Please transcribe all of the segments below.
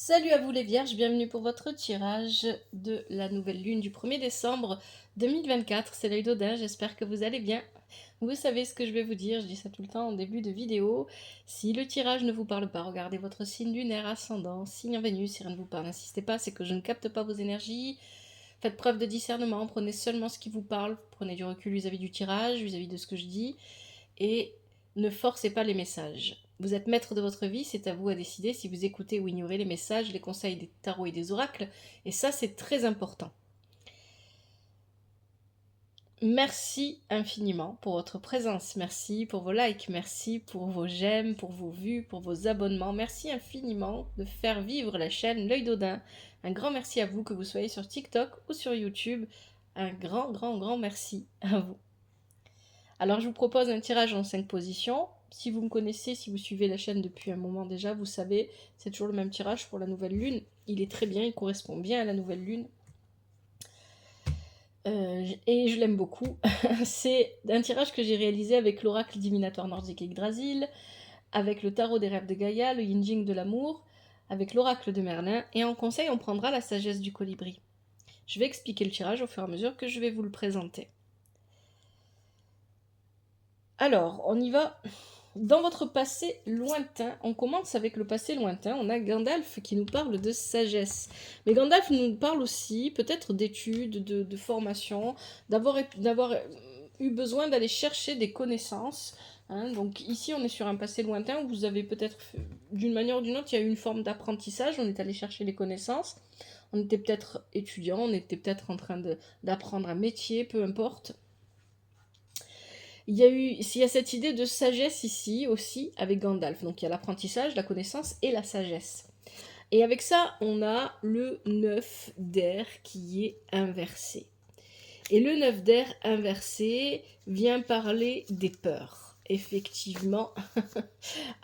Salut à vous les vierges, bienvenue pour votre tirage de la nouvelle lune du 1er décembre 2024. C'est l'œil d'Odin, j'espère que vous allez bien. Vous savez ce que je vais vous dire, je dis ça tout le temps en début de vidéo. Si le tirage ne vous parle pas, regardez votre signe lunaire, ascendant, signe en Vénus, si rien ne vous parle, n'insistez pas, c'est que je ne capte pas vos énergies. Faites preuve de discernement, prenez seulement ce qui vous parle, prenez du recul vis-à-vis du tirage, vis-à-vis de ce que je dis, et ne forcez pas les messages. Vous êtes maître de votre vie, c'est à vous à décider si vous écoutez ou ignorez les messages, les conseils des tarots et des oracles, et ça c'est très important. Merci infiniment pour votre présence, merci pour vos likes, merci pour vos j'aime, pour vos vues, pour vos abonnements, merci infiniment de faire vivre la chaîne L'œil d'Odin. Un grand merci à vous, que vous soyez sur TikTok ou sur YouTube, un grand merci à vous. Alors je vous propose un tirage en 5 positions. Si vous me connaissez, si vous suivez la chaîne depuis un moment déjà, vous savez, c'est toujours le même tirage pour la nouvelle lune. Il est très bien, il correspond bien à la nouvelle lune. Et je l'aime beaucoup. C'est un tirage que j'ai réalisé avec l'oracle divinatoire nordique Yggdrasil, avec le tarot des rêves de Gaïa, le yin jing de l'amour, avec l'oracle de Merlin, et en conseil on prendra la sagesse du colibri. Je vais expliquer le tirage au fur et à mesure que je vais vous le présenter. Alors, on y va. Dans votre passé lointain, on commence avec le passé lointain, on a Gandalf qui nous parle de sagesse. Mais Gandalf nous parle aussi peut-être d'études, de formation, d'avoir eu besoin d'aller chercher des connaissances. Hein. Donc ici, on est sur un passé lointain où vous avez peut-être, d'une manière ou d'une autre, il y a eu une forme d'apprentissage, on est allé chercher les connaissances. On était peut-être étudiant, on était peut-être en train d'apprendre un métier, peu importe. Il y a cette idée de sagesse ici aussi avec Gandalf. Donc il y a l'apprentissage, la connaissance et la sagesse. Et avec ça, on a le 9 d'air qui est inversé. Et le 9 d'air inversé vient parler des peurs. Effectivement,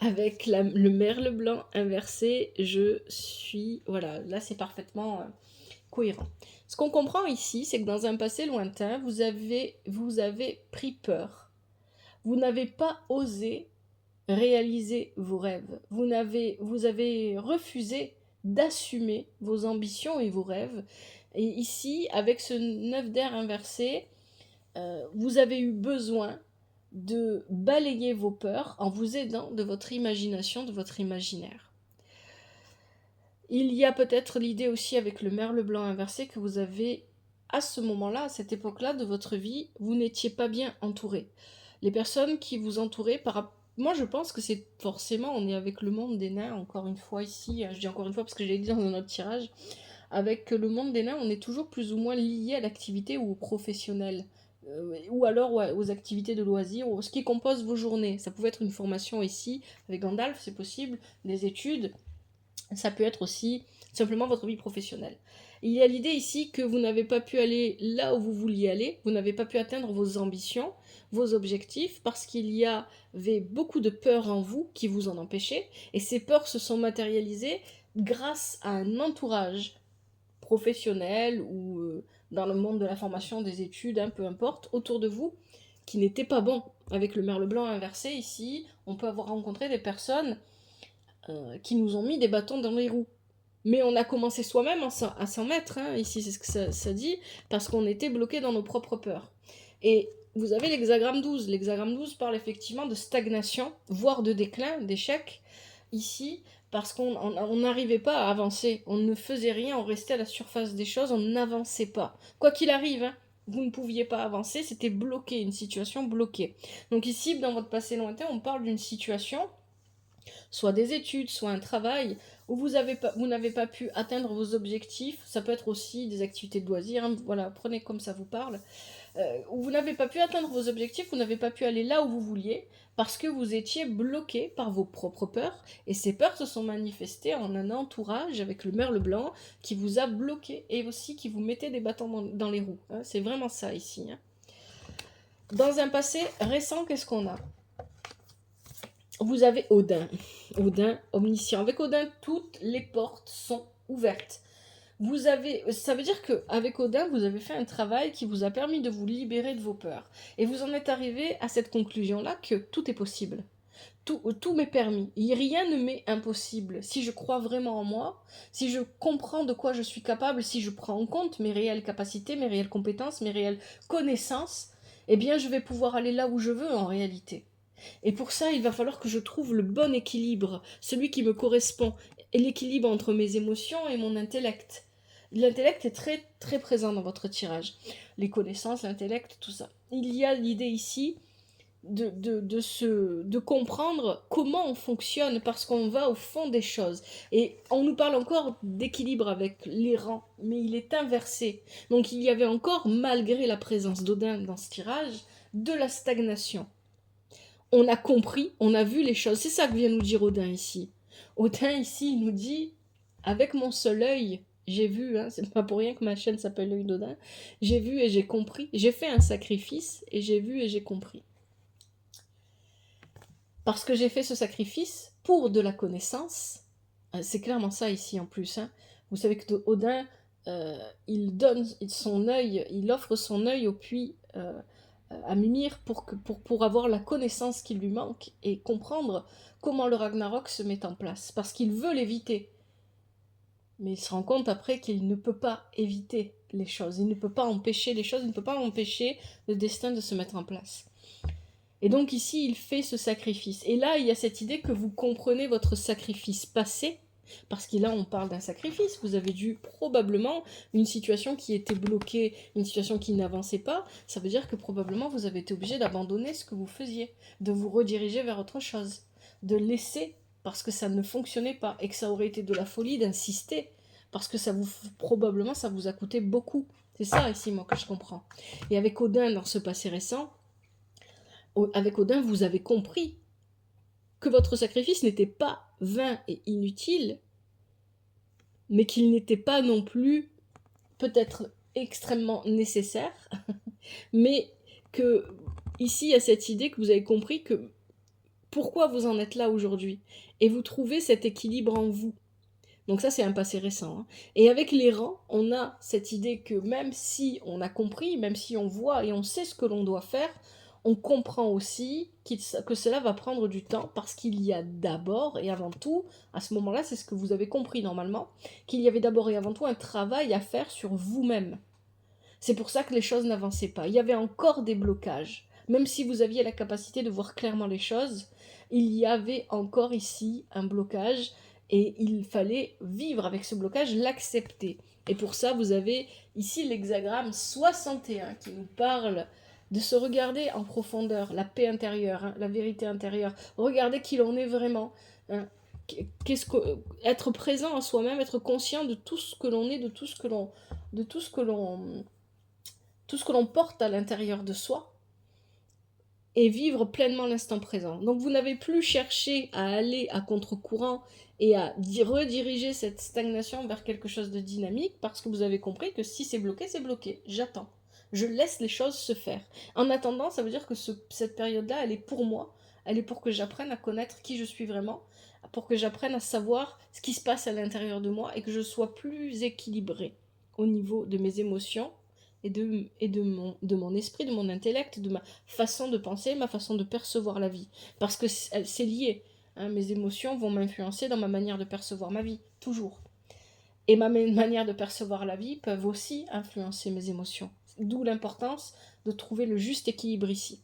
avec le merle blanc inversé, je suis... Voilà, là c'est parfaitement cohérent. Ce qu'on comprend ici, c'est que dans un passé lointain, vous avez pris peur. Vous n'avez pas osé réaliser vos rêves. Vous avez refusé d'assumer vos ambitions et vos rêves. Et ici, avec ce 9 d'air inversé, vous avez eu besoin de balayer vos peurs en vous aidant de votre imagination, de votre imaginaire. Il y a peut-être l'idée aussi avec le merle blanc inversé que vous avez, à ce moment-là, à cette époque-là de votre vie, vous n'étiez pas bien entouré. Les personnes qui vous entouraient, moi je pense que c'est forcément, on est avec le monde des nains, encore une fois ici, je dis encore une fois parce que je l'ai dit dans un autre tirage, avec le monde des nains, on est toujours plus ou moins lié à l'activité ou au professionnel. Ou alors aux activités de loisirs, ou ce qui compose vos journées. Ça pouvait être une formation ici, avec Gandalf, c'est possible, des études, ça peut être aussi simplement votre vie professionnelle. Il y a l'idée ici que vous n'avez pas pu aller là où vous vouliez aller, vous n'avez pas pu atteindre vos ambitions, vos objectifs, parce qu'il y avait beaucoup de peurs en vous qui vous en empêchaient, et ces peurs se sont matérialisées grâce à un entourage professionnel ou dans le monde de la formation, des études, hein, peu importe, autour de vous, qui n'était pas bon. Avec le merle blanc inversé ici, on peut avoir rencontré des personnes qui nous ont mis des bâtons dans les roues. Mais on a commencé soi-même à s'en mettre, hein, ici c'est ce que ça dit, parce qu'on était bloqué dans nos propres peurs. Et vous avez l'hexagramme 12. L'hexagramme 12 parle effectivement de stagnation, voire de déclin, d'échec, ici, parce qu'on n'arrivait pas à avancer. On ne faisait rien, on restait à la surface des choses, on n'avançait pas. Quoi qu'il arrive, hein, vous ne pouviez pas avancer, c'était bloqué, une situation bloquée. Donc ici, dans votre passé lointain, on parle d'une situation, soit des études, soit un travail, où vous n'avez pas pu atteindre vos objectifs. Ça peut être aussi des activités de loisirs, hein, voilà, prenez comme ça vous parle, où vous n'avez pas pu atteindre vos objectifs, vous n'avez pas pu aller là où vous vouliez, parce que vous étiez bloqué par vos propres peurs, et ces peurs se sont manifestées en un entourage avec le merle blanc qui vous a bloqué, et aussi qui vous mettait des bâtons dans les roues. Hein, c'est vraiment ça ici. Hein. Dans un passé récent, qu'est-ce qu'on a ? Vous avez Odin. Odin omniscient. Avec Odin, toutes les portes sont ouvertes. Ça veut dire qu'avec Odin, vous avez fait un travail qui vous a permis de vous libérer de vos peurs. Et vous en êtes arrivé à cette conclusion-là que tout est possible. tout m'est permis. Rien ne m'est impossible. Si je crois vraiment en moi, si je comprends de quoi je suis capable, si je prends en compte mes réelles capacités, mes réelles compétences, mes réelles connaissances, eh bien je vais pouvoir aller là où je veux en réalité. Et pour ça, il va falloir que je trouve le bon équilibre, celui qui me correspond, et l'équilibre entre mes émotions et mon intellect. L'intellect est très très présent dans votre tirage. Les connaissances, l'intellect, tout ça. Il y a l'idée ici de comprendre comment on fonctionne parce qu'on va au fond des choses. Et on nous parle encore d'équilibre avec les rangs, mais il est inversé. Donc il y avait encore, malgré la présence d'Odin dans ce tirage, de la stagnation. On a compris, on a vu les choses. C'est ça que vient nous dire Odin ici. Odin ici, il nous dit, avec mon seul œil, j'ai vu, hein, c'est pas pour rien que ma chaîne s'appelle l'œil d'Odin, j'ai vu et j'ai compris, j'ai fait un sacrifice et j'ai vu et j'ai compris. Parce que j'ai fait ce sacrifice pour de la connaissance, c'est clairement ça ici en plus. Hein. Vous savez que Odin, il donne son œil, il offre son œil au puits à Mimir pour avoir la connaissance qui lui manque et comprendre comment le Ragnarok se met en place. Parce qu'il veut l'éviter. Mais il se rend compte après qu'il ne peut pas éviter les choses. Il ne peut pas empêcher les choses, il ne peut pas empêcher le destin de se mettre en place. Et donc ici, il fait ce sacrifice. Et là, il y a cette idée que vous comprenez votre sacrifice passé, parce que là, on parle d'un sacrifice. Vous avez dû probablement une situation qui était bloquée, une situation qui n'avançait pas. Ça veut dire que probablement vous avez été obligé d'abandonner ce que vous faisiez, de vous rediriger vers autre chose, de laisser parce que ça ne fonctionnait pas et que ça aurait été de la folie d'insister parce que probablement ça vous a coûté beaucoup. C'est ça ici, moi, que je comprends. Et avec Odin, dans ce passé récent, avec Odin, vous avez compris que votre sacrifice n'était pas vain et inutile, mais qu'il n'était pas non plus peut-être extrêmement nécessaire, mais que ici il y a cette idée que vous avez compris que pourquoi vous en êtes là aujourd'hui, et vous trouvez cet équilibre en vous. Donc ça c'est un passé récent. Hein. Et avec les rangs, on a cette idée que même si on a compris, même si on voit et on sait ce que l'on doit faire, on comprend aussi que cela va prendre du temps parce qu'il y a d'abord et avant tout, à ce moment-là, c'est ce que vous avez compris normalement, qu'il y avait d'abord et avant tout un travail à faire sur vous-même. C'est pour ça que les choses n'avançaient pas. Il y avait encore des blocages. Même si vous aviez la capacité de voir clairement les choses, il y avait encore ici un blocage et il fallait vivre avec ce blocage, l'accepter. Et pour ça, vous avez ici l'hexagramme 61 qui nous parle de se regarder en profondeur, la paix intérieure, hein, la vérité intérieure, regarder qui l'on est vraiment, hein, être présent à soi-même, être conscient de tout ce que l'on est, de tout ce que l'on porte à l'intérieur de soi, et vivre pleinement l'instant présent. Donc vous n'avez plus cherché à aller à contre-courant et à rediriger cette stagnation vers quelque chose de dynamique parce que vous avez compris que si c'est bloqué, j'attends. Je laisse les choses se faire. En attendant, ça veut dire que cette période-là, elle est pour moi, elle est pour que j'apprenne à connaître qui je suis vraiment, pour que j'apprenne à savoir ce qui se passe à l'intérieur de moi et que je sois plus équilibrée au niveau de mes émotions et de mon esprit, de mon intellect, de ma façon de penser, ma façon de percevoir la vie. Parce que c'est lié. Hein, mes émotions vont m'influencer dans ma manière de percevoir ma vie, toujours. Et ma manière de percevoir la vie peuvent aussi influencer mes émotions. D'où l'importance de trouver le juste équilibre ici.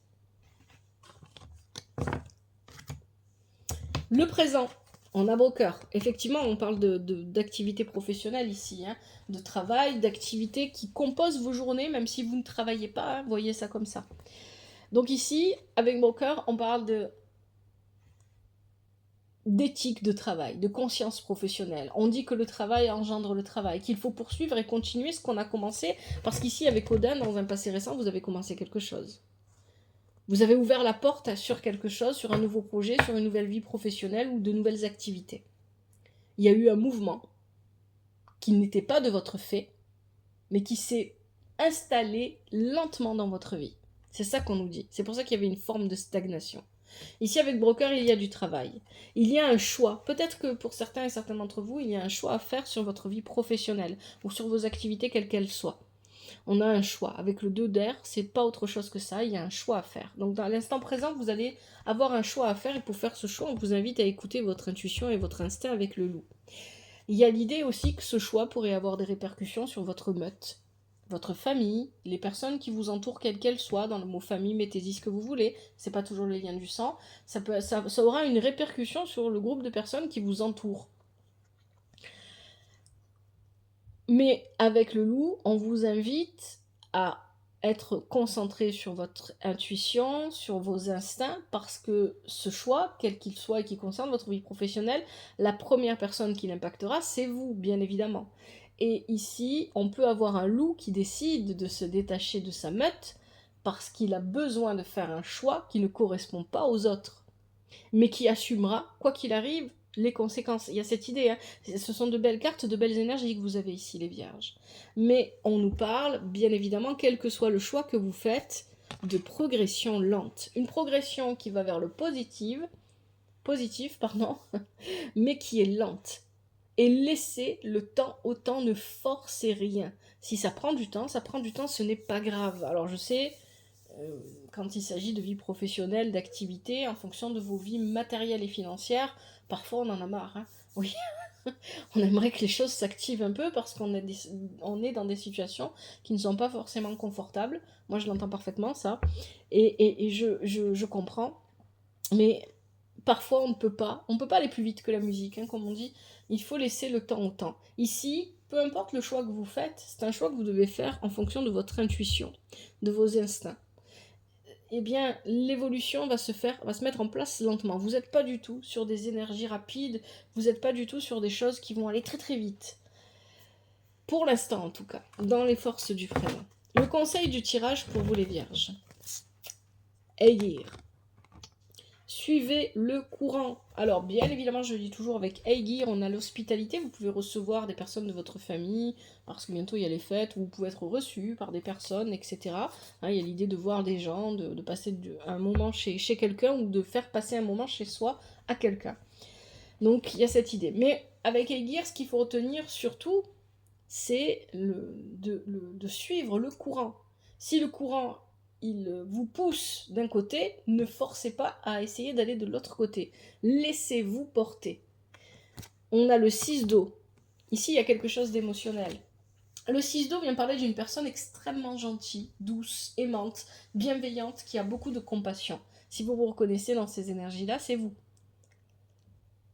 Le présent. En abroqueur, effectivement, on parle d'activité professionnelle ici, hein, de travail, d'activité qui compose vos journées, même si vous ne travaillez pas, hein, voyez ça comme ça. Donc ici, avec broker, on parle d'éthique de travail, de conscience professionnelle. On dit que le travail engendre le travail, qu'il faut poursuivre et continuer ce qu'on a commencé, parce qu'ici, avec Odin, dans un passé récent, vous avez commencé quelque chose. Vous avez ouvert la porte sur quelque chose, sur un nouveau projet, sur une nouvelle vie professionnelle ou de nouvelles activités. Il y a eu un mouvement qui n'était pas de votre fait, mais qui s'est installé lentement dans votre vie. C'est ça qu'on nous dit. C'est pour ça qu'il y avait une forme de stagnation. Ici, avec Broker, il y a du travail. Il y a un choix. Peut-être que pour certains et certains d'entre vous, il y a un choix à faire sur votre vie professionnelle ou sur vos activités, quelles qu'elles soient. On a un choix. Avec le 2 d'air, c'est pas autre chose que ça, il y a un choix à faire. Donc dans l'instant présent, vous allez avoir un choix à faire, et pour faire ce choix, on vous invite à écouter votre intuition et votre instinct avec le loup. Il y a l'idée aussi que ce choix pourrait avoir des répercussions sur votre meute, votre famille, les personnes qui vous entourent, quelles qu'elles soient. Dans le mot famille, mettez-y ce que vous voulez, c'est pas toujours les liens du sang. Ça aura une répercussion sur le groupe de personnes qui vous entourent. Mais avec le loup, on vous invite à être concentré sur votre intuition, sur vos instincts, parce que ce choix, quel qu'il soit et qui concerne votre vie professionnelle, la première personne qui l'impactera, c'est vous, bien évidemment. Et ici, on peut avoir un loup qui décide de se détacher de sa meute parce qu'il a besoin de faire un choix qui ne correspond pas aux autres, mais qui assumera, quoi qu'il arrive, les conséquences. Il y a cette idée, hein. Ce sont de belles cartes, de belles énergies que vous avez ici, les vierges. Mais on nous parle, bien évidemment, quel que soit le choix que vous faites, de progression lente. Une progression qui va vers le positif, mais qui est lente. Et laissez le temps au temps, ne forcez rien. Si ça prend du temps, ce n'est pas grave. Alors je sais, quand il s'agit de vie professionnelle, d'activité, en fonction de vos vies matérielles et financières, parfois on en a marre. Hein. Oui, on aimerait que les choses s'activent un peu parce qu'on est dans des situations qui ne sont pas forcément confortables. Moi, je l'entends parfaitement, ça. Et je comprends. Mais parfois, on ne peut pas. On ne peut pas aller plus vite que la musique, hein, comme on dit. Il faut laisser le temps au temps. Ici, peu importe le choix que vous faites, c'est un choix que vous devez faire en fonction de votre intuition, de vos instincts. Eh bien, l'évolution va se mettre en place lentement. Vous n'êtes pas du tout sur des énergies rapides, vous n'êtes pas du tout sur des choses qui vont aller très très vite. Pour l'instant, en tout cas, dans les forces du présent. Le conseil du tirage pour vous les vierges. Aegir. Suivez le courant. Alors, bien évidemment, je le dis toujours, avec Aegir, on a l'hospitalité. Vous pouvez recevoir des personnes de votre famille, parce que bientôt il y a les fêtes, où vous pouvez être reçu par des personnes, etc. Hein, il y a l'idée de voir des gens, de passer un moment chez quelqu'un, ou de faire passer un moment chez soi à quelqu'un. Donc, il y a cette idée. Mais avec Aegir, ce qu'il faut retenir surtout, c'est de suivre le courant. Si le courant il vous pousse d'un côté, ne forcez pas à essayer d'aller de l'autre côté. Laissez-vous porter. On a le 6 d'eau. Ici, il y a quelque chose d'émotionnel. Le 6 d'eau vient parler d'une personne extrêmement gentille, douce, aimante, bienveillante, qui a beaucoup de compassion. Si vous vous reconnaissez dans ces énergies-là, c'est vous.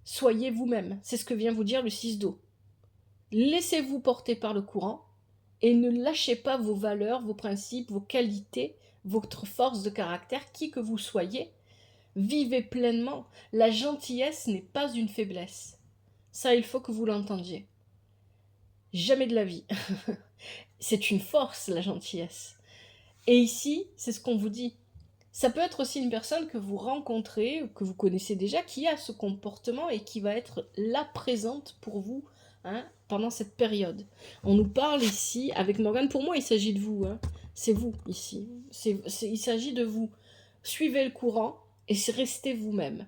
Soyez vous-même. C'est ce que vient vous dire le 6 d'eau. Laissez-vous porter par le courant et ne lâchez pas vos valeurs, vos principes, vos qualités, votre force de caractère, qui que vous soyez. Vivez pleinement. La gentillesse n'est pas une faiblesse. Ça, il faut que vous l'entendiez. Jamais de la vie. C'est une force, la gentillesse. Et ici, c'est ce qu'on vous dit. Ça peut être aussi une personne que vous rencontrez, que vous connaissez déjà, qui a ce comportement et qui va être là présente pour vous, hein, pendant cette période. On nous parle ici, avec Morgane, pour moi il s'agit de vous, hein. C'est vous ici, il s'agit de vous. Suivez le courant et restez vous-même.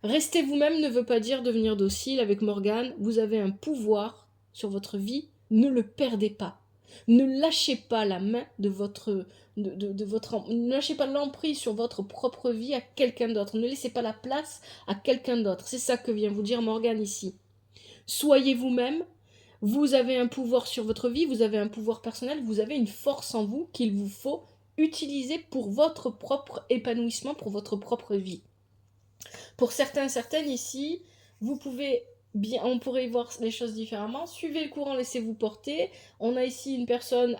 Rester vous-même ne veut pas dire devenir docile. Avec Morgane, vous avez un pouvoir sur votre vie, ne le perdez pas. Ne lâchez pas la main de votre... ne lâchez pas l'emprise sur votre propre vie à quelqu'un d'autre. Ne laissez pas la place à quelqu'un d'autre. C'est ça que vient vous dire Morgane ici. Soyez vous-même. Vous avez un pouvoir sur votre vie, vous avez un pouvoir personnel, vous avez une force en vous qu'il vous faut utiliser pour votre propre épanouissement, pour votre propre vie. Pour certains, certaines ici, vous pouvez bien, on pourrait voir les choses différemment. Suivez le courant, laissez-vous porter. On a ici une personne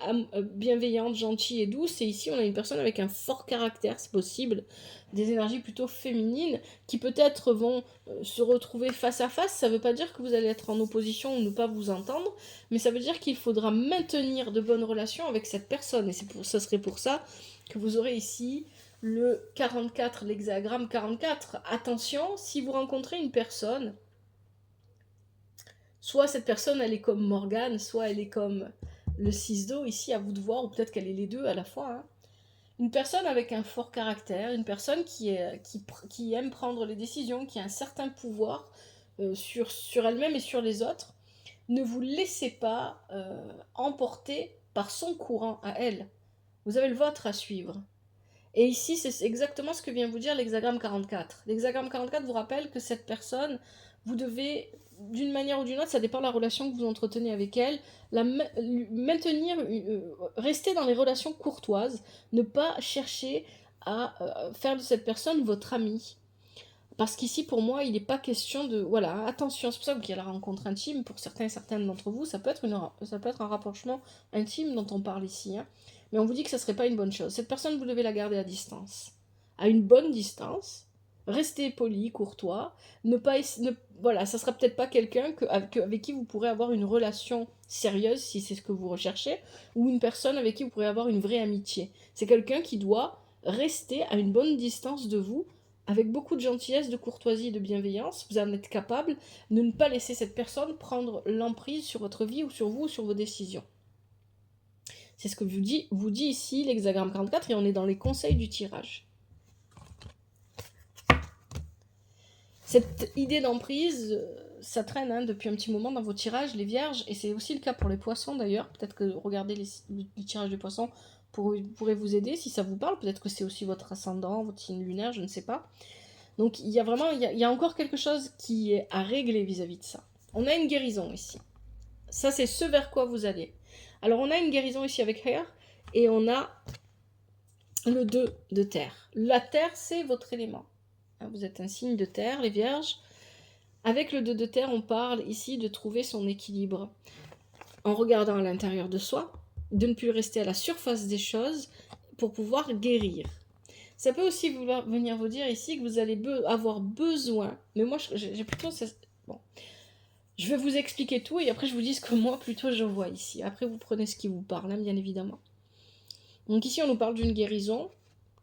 bienveillante, gentille et douce, et ici on a une personne avec un fort caractère, c'est possible, des énergies plutôt féminines qui peut-être vont se retrouver face à face. Ça ne veut pas dire que vous allez être en opposition ou ne pas vous entendre, mais ça veut dire qu'il faudra maintenir de bonnes relations avec cette personne, et ça serait pour ça que vous aurez ici le 44, l'hexagramme 44. Attention, si vous rencontrez une personne, soit cette personne elle est comme Morgane, soit elle est comme le 6 d'eau, ici à vous de voir, ou peut-être qu'elle est les deux à la fois, hein. Une personne avec un fort caractère, une personne qui aime prendre les décisions, qui a un certain pouvoir sur elle-même et sur les autres. Ne vous laissez pas emporter par son courant à elle. Vous avez le vôtre à suivre. Et ici, c'est exactement ce que vient vous dire l'hexagramme 44. L'hexagramme 44 vous rappelle que cette personne, vous devez, d'une manière ou d'une autre, ça dépend de la relation que vous entretenez avec elle, maintenir, rester dans les relations courtoises, ne pas chercher à faire de cette personne votre ami. Parce qu'ici, pour moi, il n'est pas question de... Voilà, attention, c'est pour ça qu'il y a la rencontre intime. Pour certains et certaines d'entre vous, ça peut être un rapprochement intime dont on parle ici. Hein. Mais on vous dit que ça ne serait pas une bonne chose. Cette personne, vous devez la garder à distance. À une bonne distance. Restez poli, courtois. Voilà, ça ne sera peut-être pas quelqu'un avec qui vous pourrez avoir une relation sérieuse, si c'est ce que vous recherchez, ou une personne avec qui vous pourrez avoir une vraie amitié. C'est quelqu'un qui doit rester à une bonne distance de vous, avec beaucoup de gentillesse, de courtoisie et de bienveillance. Vous en êtes capable de ne pas laisser cette personne prendre l'emprise sur votre vie ou sur vous ou sur vos décisions. C'est ce que vous dit ici l'hexagramme 44 et on est dans les conseils du tirage. Cette idée d'emprise, ça traîne depuis un petit moment dans vos tirages, les vierges, et c'est aussi le cas pour les poissons d'ailleurs. Peut-être que regarder le tirage des poissons pourrait vous aider si ça vous parle. Peut-être que c'est aussi votre ascendant, votre signe lunaire, je ne sais pas. Donc il y a encore quelque chose qui est à régler vis-à-vis de ça. On a une guérison ici. Ça, c'est ce vers quoi vous allez. Alors on a une guérison ici avec Hair, et on a le 2 de terre. La terre, c'est votre élément. Vous êtes un signe de terre, les vierges. Avec le 2 de terre, on parle ici de trouver son équilibre. En regardant à l'intérieur de soi, de ne plus rester à la surface des choses pour pouvoir guérir. Ça peut aussi venir vous dire ici que vous allez avoir besoin, mais moi j'ai plutôt... Bon. Je vais vous expliquer tout et après je vous dis ce que moi plutôt je vois ici. Après vous prenez ce qui vous parle, bien évidemment. Donc ici on nous parle d'une guérison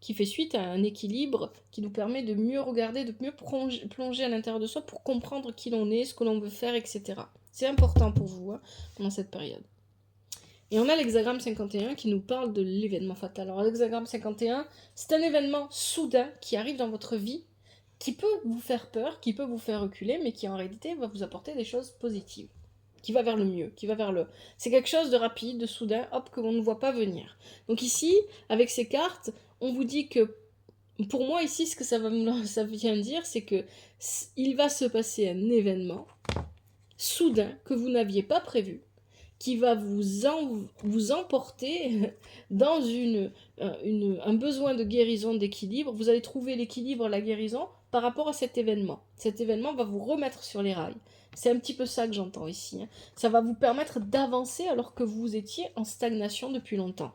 qui fait suite à un équilibre qui nous permet de mieux regarder, de mieux plonger à l'intérieur de soi pour comprendre qui l'on est, ce que l'on veut faire, etc. C'est important pour vous pendant cette période. Et on a l'hexagramme 51 qui nous parle de l'événement fatal. Alors l'hexagramme 51, c'est un événement soudain qui arrive dans votre vie, qui peut vous faire peur, qui peut vous faire reculer, mais qui en réalité va vous apporter des choses positives, qui va vers le mieux, qui va vers le... C'est quelque chose de rapide, de soudain, hop, que l'on ne voit pas venir. Donc ici, avec ces cartes, on vous dit que, pour moi ici, ce que ça vient dire, c'est que il va se passer un événement soudain que vous n'aviez pas prévu, qui va vous emporter dans un besoin de guérison, d'équilibre. Vous allez trouver l'équilibre, la guérison par rapport à cet événement. Cet événement va vous remettre sur les rails. C'est un petit peu ça que j'entends ici. Ça va vous permettre d'avancer alors que vous étiez en stagnation depuis longtemps.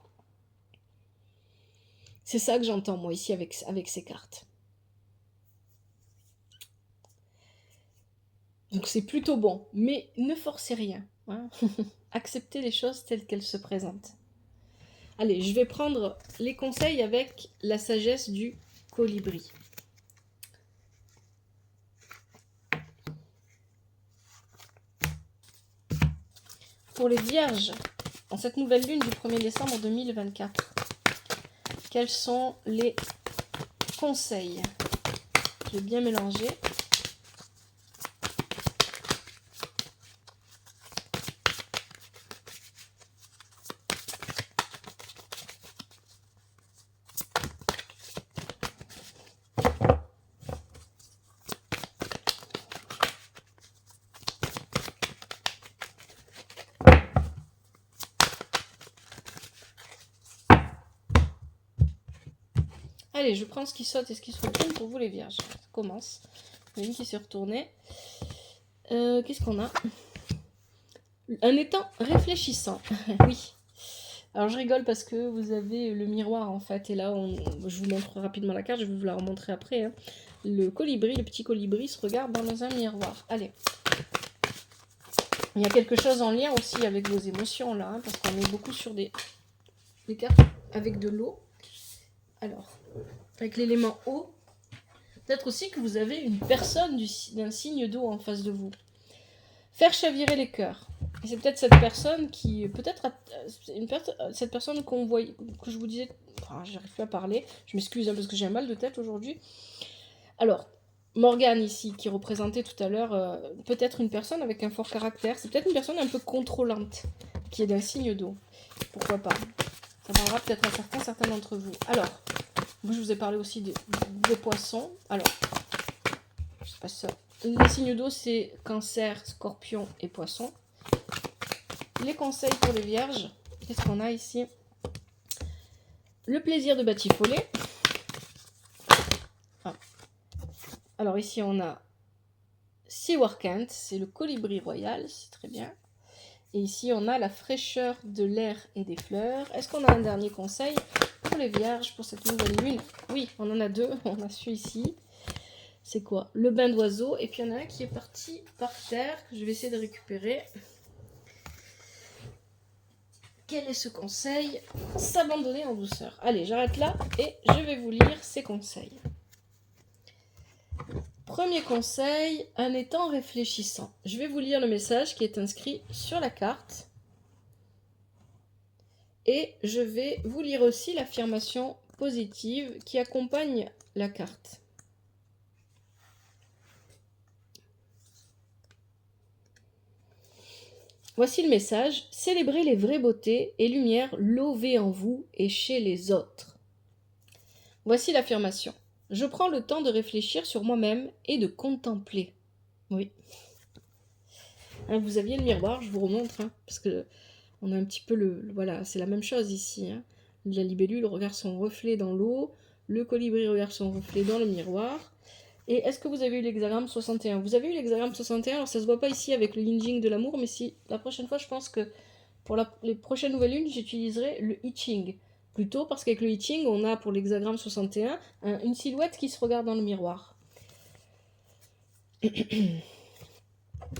C'est ça que j'entends moi ici avec ces cartes. Donc c'est plutôt bon, mais ne forcez rien. Acceptez les choses telles qu'elles se présentent. Allez, je vais prendre les conseils avec la sagesse du colibri. Pour les vierges, en cette nouvelle lune du 1er décembre 2024, quels sont les conseils? Je vais bien mélanger. Allez, je prends ce qui saute et ce qui se retourne pour vous les vierges. Ça commence. Il y a une qui s'est retournée. Qu'est-ce qu'on a? Un étang réfléchissant. Oui. Alors je rigole parce que vous avez le miroir en fait. Et là, je vous montre rapidement la carte. Je vais vous la remontrer après. Le colibri, le petit colibri se regarde dans un miroir. Allez. Il y a quelque chose en lien aussi avec vos émotions là. Parce qu'on est beaucoup sur des cartes avec de l'eau. Alors, avec l'élément eau, peut-être aussi que vous avez une personne d'un signe d'eau en face de vous. Faire chavirer les cœurs. Et c'est peut-être cette personne qui, cette personne qu'on voit, que je vous disais, j'arrive plus à parler, je m'excuse parce que j'ai un mal de tête aujourd'hui. Alors, Morgane ici, qui représentait tout à l'heure, peut-être une personne avec un fort caractère, c'est peut-être une personne un peu contrôlante, qui est d'un signe d'eau. pourquoi pas. Ça parlera peut-être à certains d'entre vous. Alors, moi je vous ai parlé aussi des poissons. Alors, je sais pas ça. Les signes d'eau, c'est Cancer, Scorpion et Poisson. Les conseils pour les vierges, qu'est-ce qu'on a ici? Le plaisir de batifoler. Ah. Alors ici, on a Seaworkant, c'est le colibri royal, c'est très bien. Et ici, on a la fraîcheur de l'air et des fleurs. Est-ce qu'on a un dernier conseil pour les vierges pour cette nouvelle lune? Oui, on en a deux. On a celui-ci. C'est quoi? Le bain d'oiseau. Et puis, il y en a un qui est parti par terre, que je vais essayer de récupérer. Quel est ce conseil? S'abandonner en douceur. Allez, j'arrête là et je vais vous lire ces conseils. Premier conseil, un étang réfléchissant. Je vais vous lire le message qui est inscrit sur la carte. Et je vais vous lire aussi l'affirmation positive qui accompagne la carte. Voici le message. Célébrez les vraies beautés et lumières lovées en vous et chez les autres. Voici l'affirmation. Je prends le temps de réfléchir sur moi-même et de contempler. Oui. Hein, vous aviez le miroir, je vous remontre, hein, parce que on a un petit peu voilà, c'est la même chose ici. Hein. La libellule regarde son reflet dans l'eau, le colibri regarde son reflet dans le miroir. Et est-ce que vous avez eu l'hexagramme 61? Vous avez eu l'hexagramme 61, alors ça se voit pas ici avec le yin jing de l'amour, mais si la prochaine fois, je pense que pour les prochaines nouvelles lunes, j'utiliserai le I Ching. Plutôt parce qu'avec le I Ching, on a pour l'hexagramme 61 une silhouette qui se regarde dans le miroir.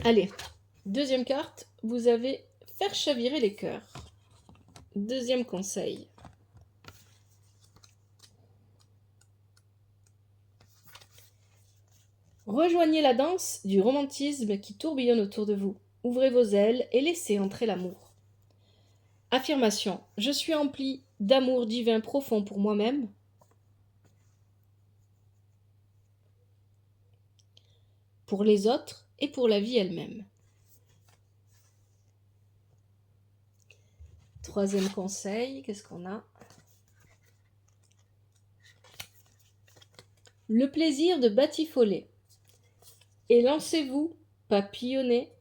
Allez, deuxième carte, vous avez faire chavirer les cœurs. Deuxième conseil. Rejoignez la danse du romantisme qui tourbillonne autour de vous. Ouvrez vos ailes et laissez entrer l'amour. Affirmation. Je suis empli d'amour divin profond pour moi-même. Pour les autres et pour la vie elle-même. Troisième conseil, qu'est-ce qu'on a? Le plaisir de batifoler. Et lancez-vous, papillonnez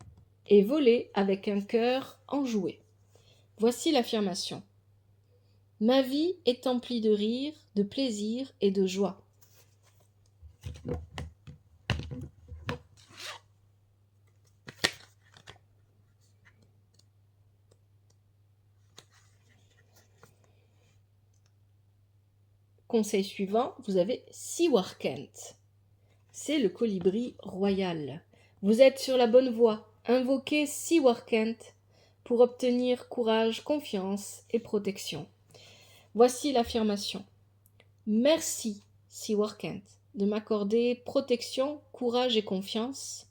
et volez avec un cœur enjoué. Voici l'affirmation. Ma vie est emplie de rire, de plaisir et de joie. Conseil suivant, vous avez Seaworkant. C'est le colibri royal. Vous êtes sur la bonne voie. Invoquez Seaworkant pour obtenir courage, confiance et protection. Voici l'affirmation. Merci, Seaworkant, de m'accorder protection, courage et confiance.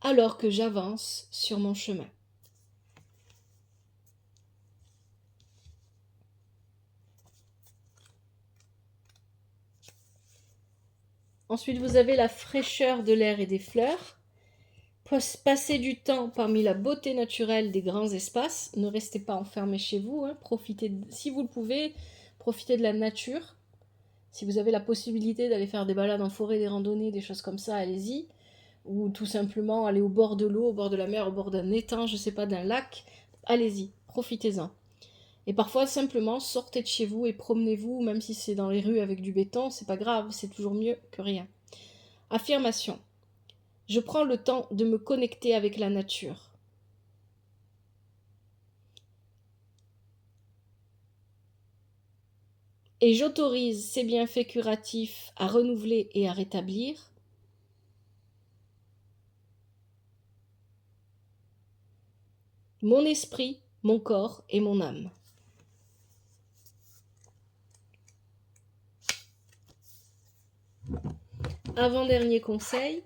Alors que j'avance sur mon chemin. Ensuite, vous avez la fraîcheur de l'air et des fleurs. Passez du temps parmi la beauté naturelle des grands espaces. Ne restez pas enfermé chez vous. Hein. Profitez, si vous le pouvez, profitez de la nature. Si vous avez la possibilité d'aller faire des balades en forêt, des randonnées, des choses comme ça, allez-y. Ou tout simplement aller au bord de l'eau, au bord de la mer, au bord d'un étang, je sais pas, d'un lac. Allez-y, profitez-en. Et parfois, simplement, sortez de chez vous et promenez-vous, même si c'est dans les rues avec du béton, c'est pas grave, c'est toujours mieux que rien. Affirmation. Je prends le temps de me connecter avec la nature. Et j'autorise ces bienfaits curatifs à renouveler et à rétablir. Mon esprit, mon corps et mon âme. Avant-dernier conseil,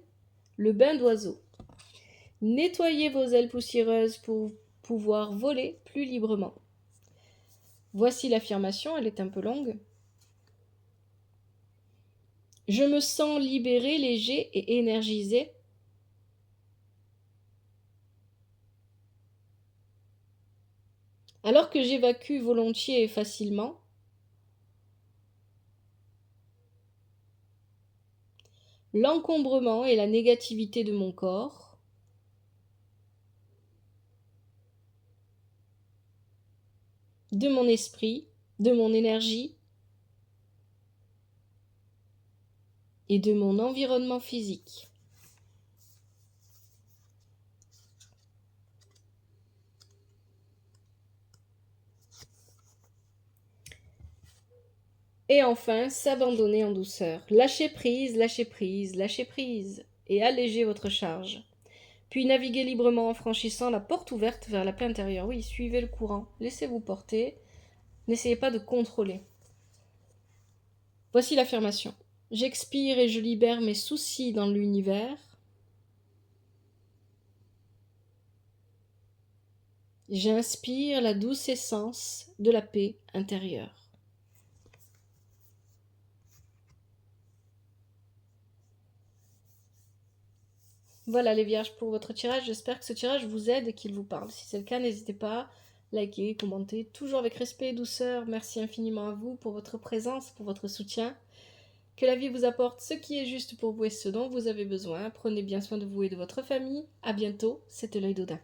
le bain d'oiseau. Nettoyez vos ailes poussiéreuses pour pouvoir voler plus librement. Voici l'affirmation, elle est un peu longue. Je me sens libéré, léger et énergisé. Alors que j'évacue volontiers et facilement, l'encombrement et la négativité de mon corps, de mon esprit, de mon énergie et de mon environnement physique. Et enfin, s'abandonner en douceur. Lâchez prise, lâchez prise, lâchez prise et allégez votre charge. Puis naviguez librement en franchissant la porte ouverte vers la paix intérieure. Oui, suivez le courant, laissez-vous porter, n'essayez pas de contrôler. Voici l'affirmation. J'expire et je libère mes soucis dans l'univers. J'inspire la douce essence de la paix intérieure. Voilà les vierges pour votre tirage. J'espère que ce tirage vous aide et qu'il vous parle. Si c'est le cas, n'hésitez pas, likez, commentez, toujours avec respect et douceur. Merci infiniment à vous pour votre présence, pour votre soutien. Que la vie vous apporte ce qui est juste pour vous et ce dont vous avez besoin. Prenez bien soin de vous et de votre famille. À bientôt, c'était l'œil d'Odin.